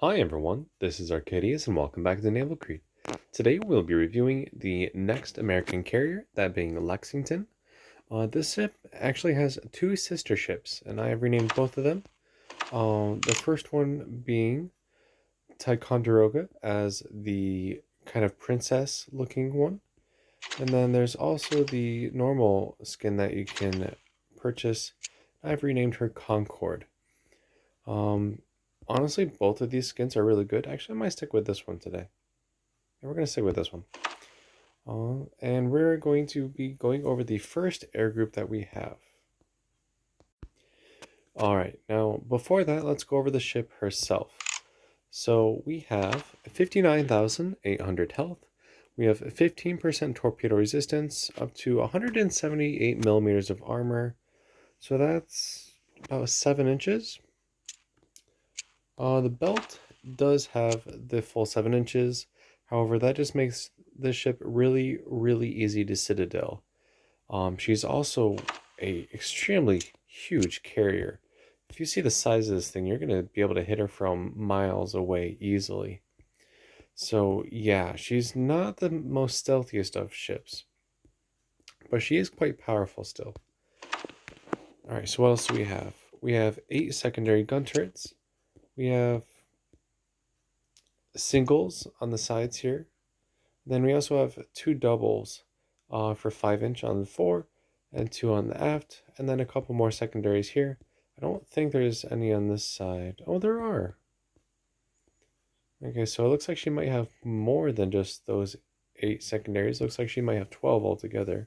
Hi everyone, this is Arcadius and welcome back to Naval Creed. Today we'll be reviewing the next American carrier, that being Lexington. This ship actually has two sister ships, and I have renamed both of them. The first one being Ticonderoga as the kind of princess looking one. And then there's also the normal skin that you can purchase. I've renamed her Concord. Um, Honestly, both of these skins are really good. Actually, I might stick with this one today. And we're going to stick with this one. And we're going to be going over the first air group that we have. All right, now before that, let's go over the ship herself. So we have 59,800 health. We have 15% torpedo resistance, up to 178 millimeters of armor. So that's about 7 inches. The belt does have the full 7 inches. However, that just makes the ship really, really easy to citadel. She's also a extremely huge carrier. If you see the size of this thing, you're going to be able to hit her from miles away easily. So yeah, she's not the most stealthiest of ships, but she is quite powerful still. Alright, so what else do we have? We have 8 secondary gun turrets. We have singles on the sides here. Then we also have 2 doubles for 5-inch on the fore and 2 on the aft, and then a couple more secondaries here. I don't think there's any on this side. Oh, there are. Okay, so it looks like she might have more than just those 8 secondaries. Looks like she might have 12 altogether.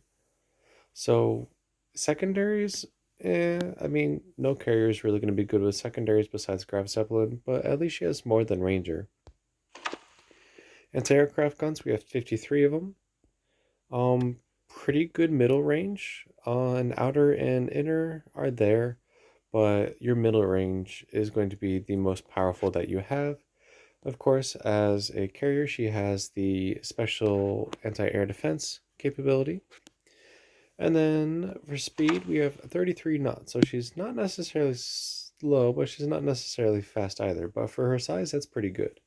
So secondaries, I mean, no carrier is really going to be good with secondaries besides Graf Zeppelin, but at least she has more than Ranger. Anti-aircraft guns, we have 53 of them. Pretty good middle range. And outer and inner are there, but your middle range is going to be the most powerful that you have. Of course, as a carrier, she has the special anti-air defense capability. And then for speed, we have 33 knots. So she's not necessarily slow, but she's not necessarily fast either. But for her size, that's pretty good.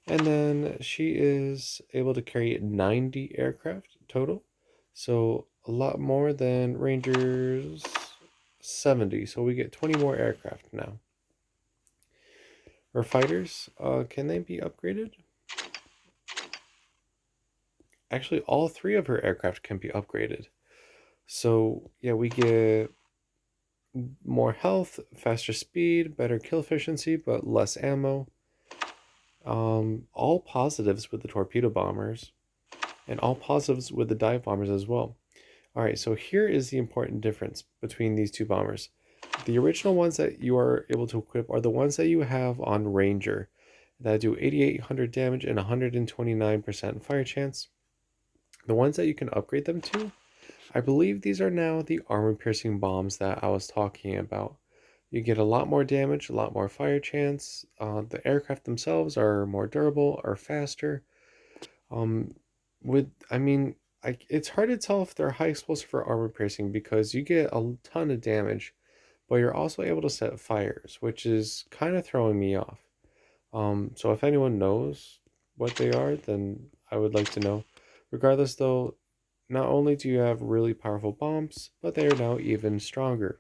And then she is able to carry 90 aircraft total. So a lot more than Ranger's 70. So we get 20 more aircraft now. Her fighters, can they be upgraded? Actually, all 3 of her aircraft can be upgraded. So yeah, we get more health, faster speed, better kill efficiency, but less ammo. All positives with the torpedo bombers, and all positives with the dive bombers as well. Alright, so here is the important difference between these 2 bombers. The original ones that you are able to equip are the ones that you have on Ranger that do 8,800 damage and 129% fire chance. The ones that you can upgrade them to, I believe these are now the armor-piercing bombs that I was talking about. You get a lot more damage, a lot more fire chance. The aircraft themselves are more durable, are faster. Um, it's hard to tell if they're high explosive or armor piercing because you get a ton of damage, but you're also able to set fires, which is kind of throwing me off. So if anyone knows what they are, then I would like to know. Regardless, though, not only do you have really powerful bombs, but they are now even stronger.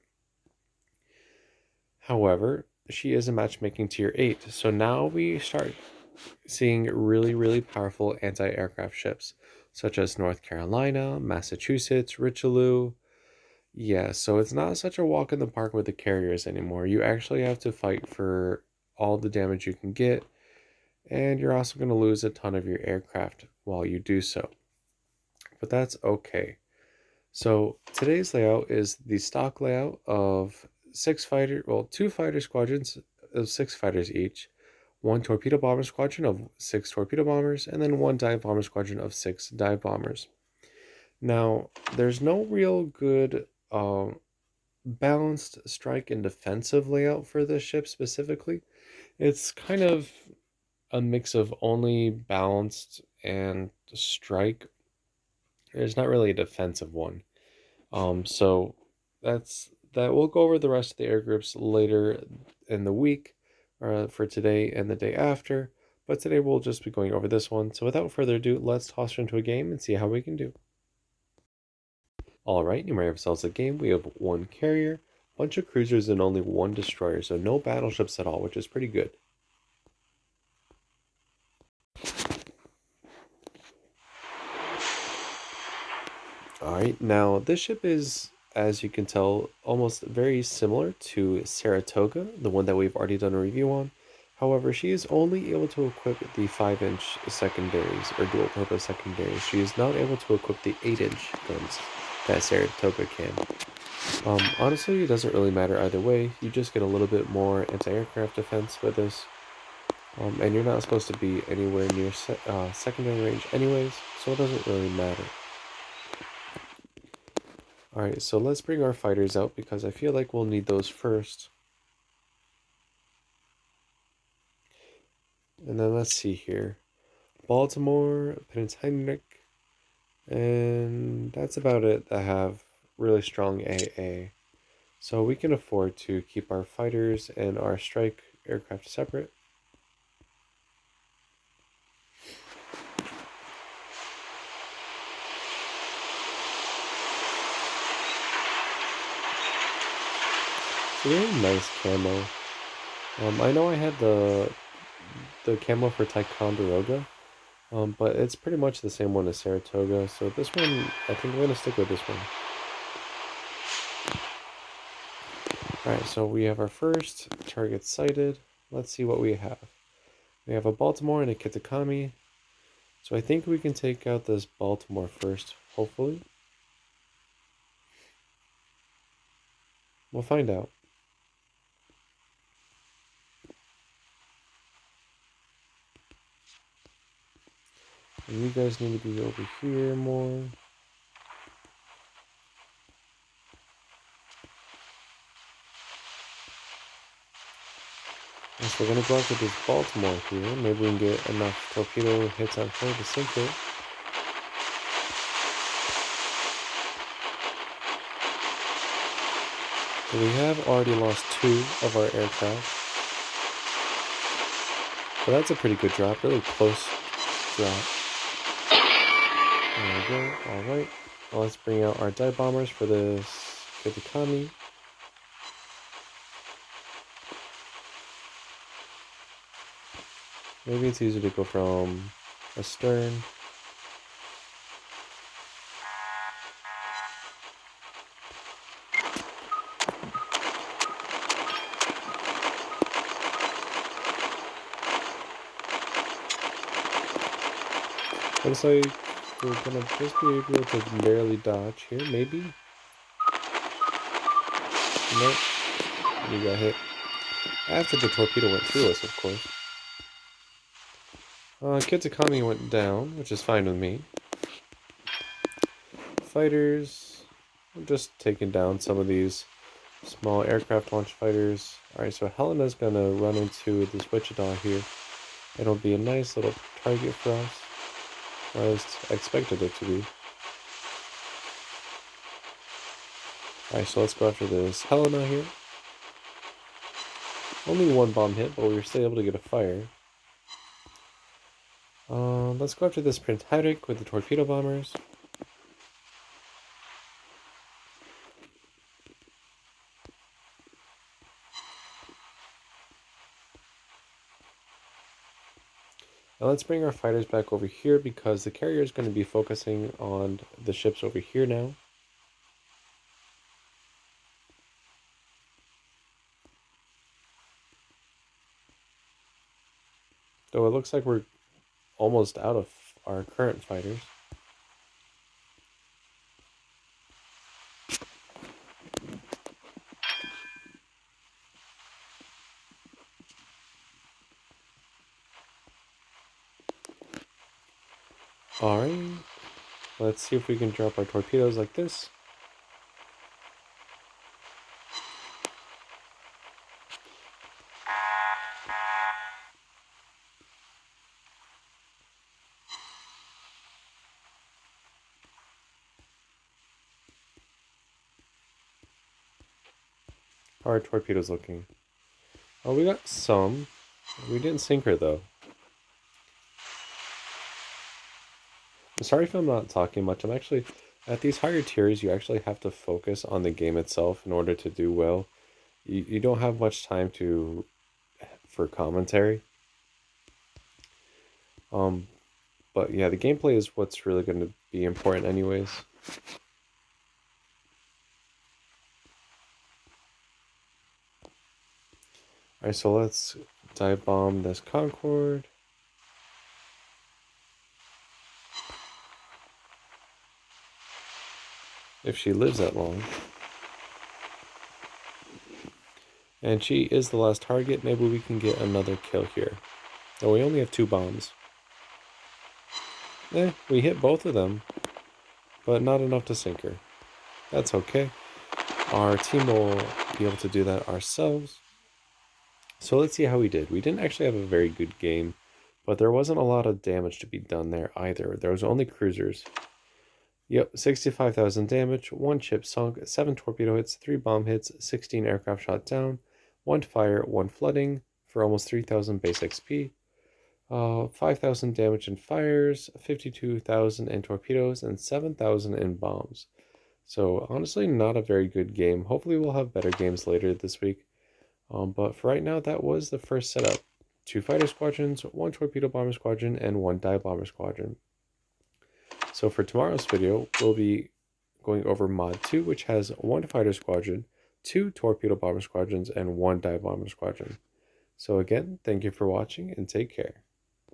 However, she is a matchmaking tier 8, so now we start seeing really, really powerful anti-aircraft ships, such as North Carolina, Massachusetts, Richelieu. Yeah, so it's not such a walk in the park with the carriers anymore. You actually have to fight for all the damage you can get, and you're also going to lose a ton of your aircraft while you do so. But that's okay. So today's layout is the stock layout of 2 fighter squadrons of 6 fighters each, 1 torpedo bomber squadron of 6 torpedo bombers, and then 1 dive bomber squadron of 6 dive bombers. Now, there's no real good balanced strike and defensive layout for this ship specifically. It's kind of a mix of only balanced and strike. There's not really a defensive one. So that we'll go over the rest of the air groups later in the week. for today and the day after, but today we'll just be going over this one. So without further ado, let's toss her into a game and see how we can do. Alright, you may have yourselves a game. We have one carrier, bunch of cruisers, and only one destroyer, so no battleships at all, which is pretty good. Alright, now this ship is, as you can tell, almost very similar to Saratoga, the one that we've already done a review on. However, she is only able to equip the 5-inch secondaries, or dual-purpose secondaries. She is not able to equip the 8-inch guns that Saratoga can. Honestly, it doesn't really matter either way. You just get a little bit more anti-aircraft defense with this. And you're not supposed to be anywhere near secondary range anyways, so it doesn't really matter. Alright, so let's bring our fighters out because I feel like we'll need those first. And then let's see here. Baltimore, Prince Heinrich, and that's about it that have really strong AA. So we can afford to keep our fighters and our strike aircraft separate. It's a really nice camo. I know I had the camo for Ticonderoga, but it's pretty much the same one as Saratoga, so this one, I think I'm going to stick with this one. Alright, so we have our first target sighted. Let's see what we have. We have a Baltimore and a Kitakami. So I think we can take out this Baltimore first, hopefully. We'll find out. And you guys need to be over here more. So we're going to go after this Baltimore here. Maybe we can get enough torpedo hits on her to sink it. So we have already lost 2 of our aircraft. But that's a pretty good drop, really close drop. There we go, alright. Well, let's bring out our dive bombers for this Kitakami. Maybe it's easier to go from astern. Looks like we're gonna just be able to barely dodge here, maybe? Nope. We got hit. After the torpedo went through us, of course. Kitakami went down, which is fine with me. Fighters, I'm just taking down some of these small aircraft launch fighters. Alright, so Helena's gonna run into this Wichita here. It'll be a nice little target for us. Or at least I expected it to be. Alright, so let's go after this Helena here. Only 1 bomb hit, but we were still able to get a fire. Let's go after this Prince Heinrich with the torpedo bombers. Now let's bring our fighters back over here because the carrier is going to be focusing on the ships over here now. Though it looks like we're almost out of our current fighters. Alright, let's see if we can drop our torpedoes like this. How are our torpedoes looking? Oh, we got some. We didn't sink her though. I'm sorry if I'm not talking much. I'm actually at these higher tiers. You actually have to focus on the game itself in order to do well. You don't have much time to for commentary. Um, but yeah, the gameplay is what's really going to be important, anyways. All right, so let's dive bomb this Concord. If she lives that long. And she is the last target. Maybe we can get another kill here. Oh, we only have 2 bombs. We hit both of them, but not enough to sink her. That's okay. Our team will be able to do that ourselves. So let's see how we did. We didn't actually have a very good game, but there wasn't a lot of damage to be done there either. There was only cruisers. Yep, 65,000 damage, 1 ship sunk, 7 torpedo hits, 3 bomb hits, 16 aircraft shot down, 1 fire, 1 flooding for almost 3,000 base XP, 5,000 damage in fires, 52,000 in torpedoes, and 7,000 in bombs. So honestly, not a very good game. Hopefully we'll have better games later this week. But for right now, that was the first setup. 2 fighter squadrons, 1 torpedo bomber squadron, and 1 dive bomber squadron. So for tomorrow's video, we'll be going over mod 2, which has 1 fighter squadron, 2 torpedo bomber squadrons, and 1 dive bomber squadron. So again, thank you for watching and take care.